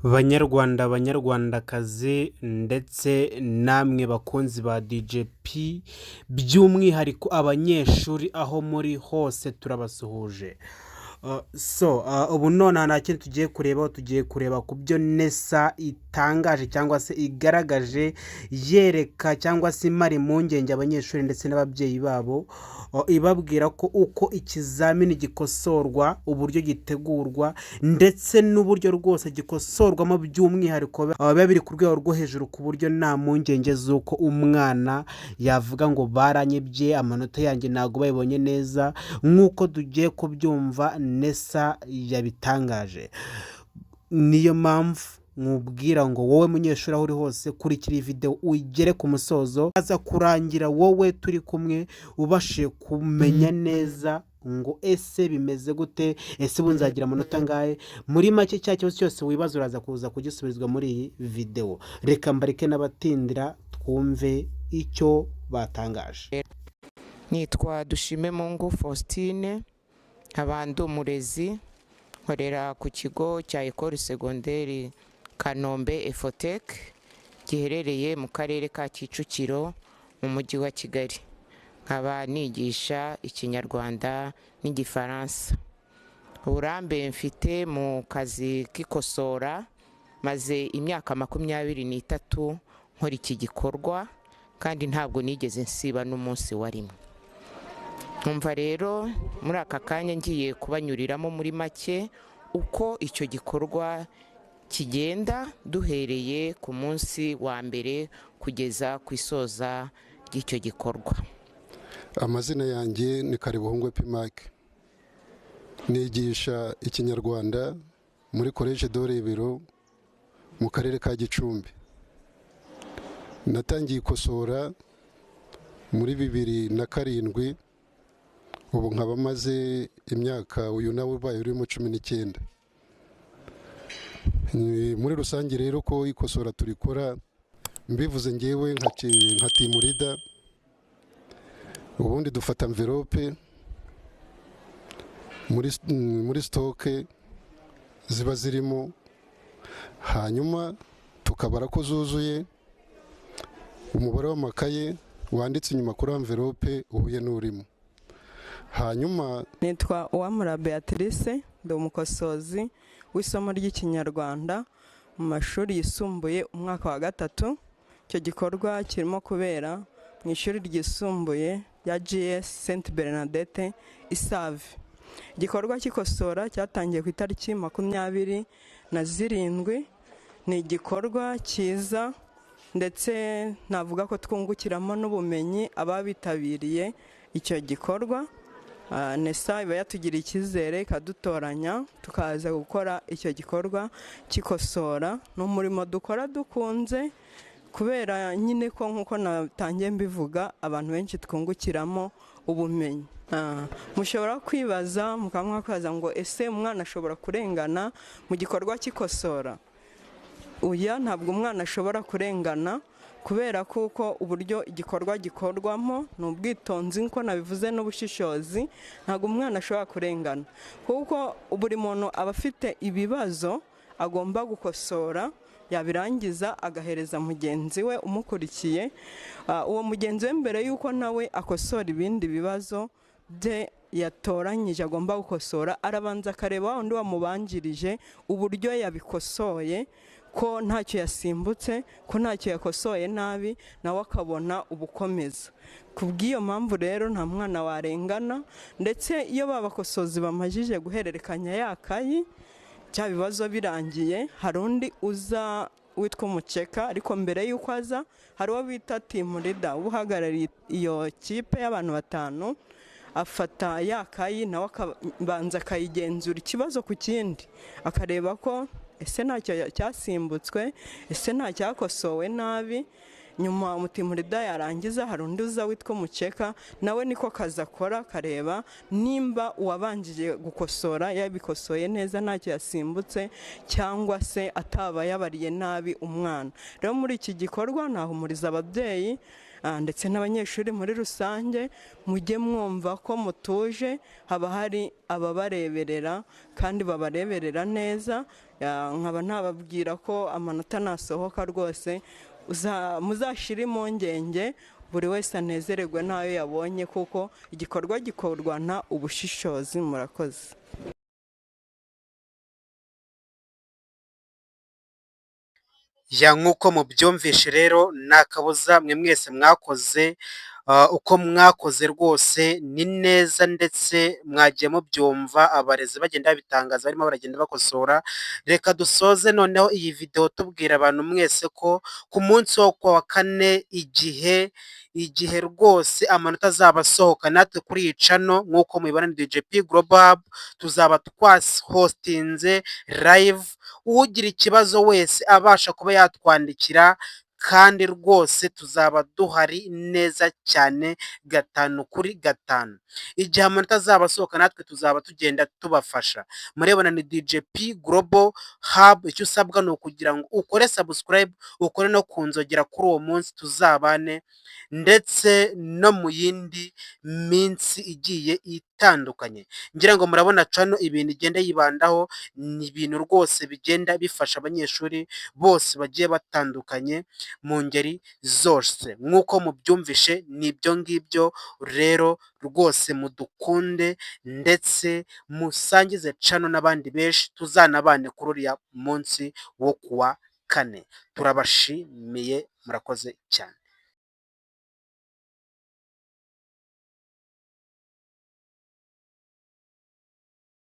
Banyarwanda banyarwandakazi ndetse namwe bakunzi ba DJP by'umwihariko abanyeshuri aho muri hose turabasuhuje. Ubu none nta kintu tugiye kureba ku byo NESA itangaje cyangwa se igaragaje yereka cyangwa se imara impungenge abanyeshuri ndetse n'ababyeyi babo, ibabwira ko uko ikizamini gikosorwa, uburyo gitegurwa ndetse n'uburyo rwose gikosorwamo by'umwihariko biba biri ku rwego rwo hejuru ku buryo nta mpungenge z'uko umwana yavuga ngo baranyibye amanota yanjye ntabwo bayibonye neza nk'uko tugiye kubyumva NESA yabitangaje. Niyo mpamvu nkubwira ngo wowe munyeshuri aho uri hose kurikira iyi video ugere ku musozo, aza kurangira wowe turi kumwe ubashe kumenya neza ngo ese bimeze gute, ese bunzagira amanota ngahe. Muri make cya kibazo cyose wibaza uraza kuza kugisubizwa muri iyi video. Reka mbareke n'abatindira twumve icyo batangaje. Nitwa Dushimemungu Faustine, nkaba ndi umurezi, nkorera ku kigo cya Ecole Secondaire Kanombe Efotec giherereye mu karere ka Kicukiro mu mujyi wa Kigali. Nkaba nigisha Ikinyarwanda n'Igifaransa. Uburambe mfite mu kazi k'ikosora, maze imyaka 23 nkora iki gikorwa kandi ntabwo nigeze nsiba n'umunsi wa rimwe. Numva rero muri aka kanya ngiye kubanyuriramo muri make uko icyo gikorwa kigenda duhereye ku munsi wa mbere kugeza ku isoza ry'icyo gikorwa. Amazina yanjye ni Karibuhungwe Pimake, nigisha Ikinyarwanda muri Collège de Rebero mu karere ka Gicumbi. Natangiye ikosora muri 2007, ubu nkaba maze imyaka uyu nawe ubaye uri mu 19. Muri rusange rero ko ikosora turikora, mbivuze ngewe nka team leader, ubundi dufata envelope muri stock ziba zirimo, hanyuma tukabara ko zuzuye, umubare w'amakaye wanditse inyuma kuri envelope uhuye n'urimo. Hanyuma nitwa Uwamura Beatrice, ndi umukosozi w'isomo ry'Ikinyarwanda mu mashuri yisumbuye umwaka wa 3. Icyo gikorwa kirimo kubera mu ishuri ryisumbuye ya GS Sainte Bernadette Isave. Igikorwa cy'ikosora cyatangiye ku itariki 27. Ni igikorwa cyiza ndetse navuga ko twungukiramo n'ubumenyi ababitabiriye icyo gikorwa. NESA iba yatugiriye icyizere ikadutoranya tukaza gukora icyo gikorwa cy'ikosora. N'umurimo dukora dukunze kubera nyine ko nkuko natangiye mbivuga abantu benshi twungukiramo ubumenyi. Mushobora kwibaza mukamwakaza ngo ese umwana ashobora kurengana mu gikorwa cy'ikosora? Uya ntabwo umwana ashobora kurengana kubera kuko uburyo igikorwa gikorwamo n'ubwitonzi nko nabivuze n'ubushishozi, ntabwo umwana ashobora kurengana kuko buri muntu aba afite ibibazo agomba gukosora, yabirangiza agahereza mugenzi we umukurikiye. Uwo mugenzi we mbere yuko nawe akosora ibindi bibazo bye yatoranyije agomba gukosora, arabanza akareba undi wamubanjirije uburyo yabikosoye, ko ntacyo yasimbutse, ko ntacyo yakosoye nabi, nawe akabona ubukomeza. Kubw'iyo mpamvu rero nta mwana warengana, ndetse iyo babakosozi bamajije guhererekanya yakayi cya bibazo birangiye, hari undi uza witwa Umuceka, ariko mbere yuko aza hari uwo bita team leader uhagarariye iyo kipe y'abantu 5, afata yakayi nawe akabanza akayigenzura ikibazo ku kindi, akareba ko ese ntacyo cyasimbutswe, ese nta cyakosowe nabi. Nyuma umutima leader yarangiza hari undi uza witwa Umuceka, nawe niko kaza akora, kareba nimba uwabanjije gukosora yabikosoye neza ntacyo yasimbutse cyangwa se ataba yabariye nabi umwana. Rero muri iki gikorwa nahumuriza ababyeyi ndetse n'abanyeshuri muri rusange, mujye mwumva ko mutuje, haba hari ababareberera kandi babareberera neza. Nkaba ntababwira ko amanota nasohoka rwose muzashire impungenge, buri wese anezererwe n'ayo yabonye, kuko igikorwa gikorwana ubushishozi. Murakoze. nk'uko mubyumvishe rero nta kabuza mwe mwese mwakoze uko mwakoze rwose ni neza, ndetse mwagiye mubyumva abarezi bagenda babitangaza, barimo baragenda bakosora. Reka dusoze noneho iyi video tubwira abantu mwese ko ku munsi wo kuwa kane igihe rwose amanota azaba asohoka, natwe kuri iyi channel nk'uko mubibona ni DJP Global Hub, tuzaba twahostinze live. Ugira ikibazo wese abasha kuba yatwandikira, kandi rwose tuzaba duhari neza cyane 5/5. Igihe amanota azaba asohoka natwe tuzaba tugenda tubafasha. Murebana ni DJP Global Hub, icyo usabwa ni ukugira ngo ukore subscribe, ukore no kunzogera kuri uwo munsi tuzabane, ndetse no mu yindi minsi igiye itandukanye. Ngira ngo murabona channel ibintu igenda yibandaho ni ibintu rwose bigenda bifasha abanyeshuri bose bagiye batandukanye mu ngeri zose. Nk'uko mubyumvishe nibyo ngibyo rero, rwose mudukunde ndetse musangize channel n'abandi benshi, tuzanabane kuri uriya munsi wo kuwa kane. Turabashimiye, murakoze cyane.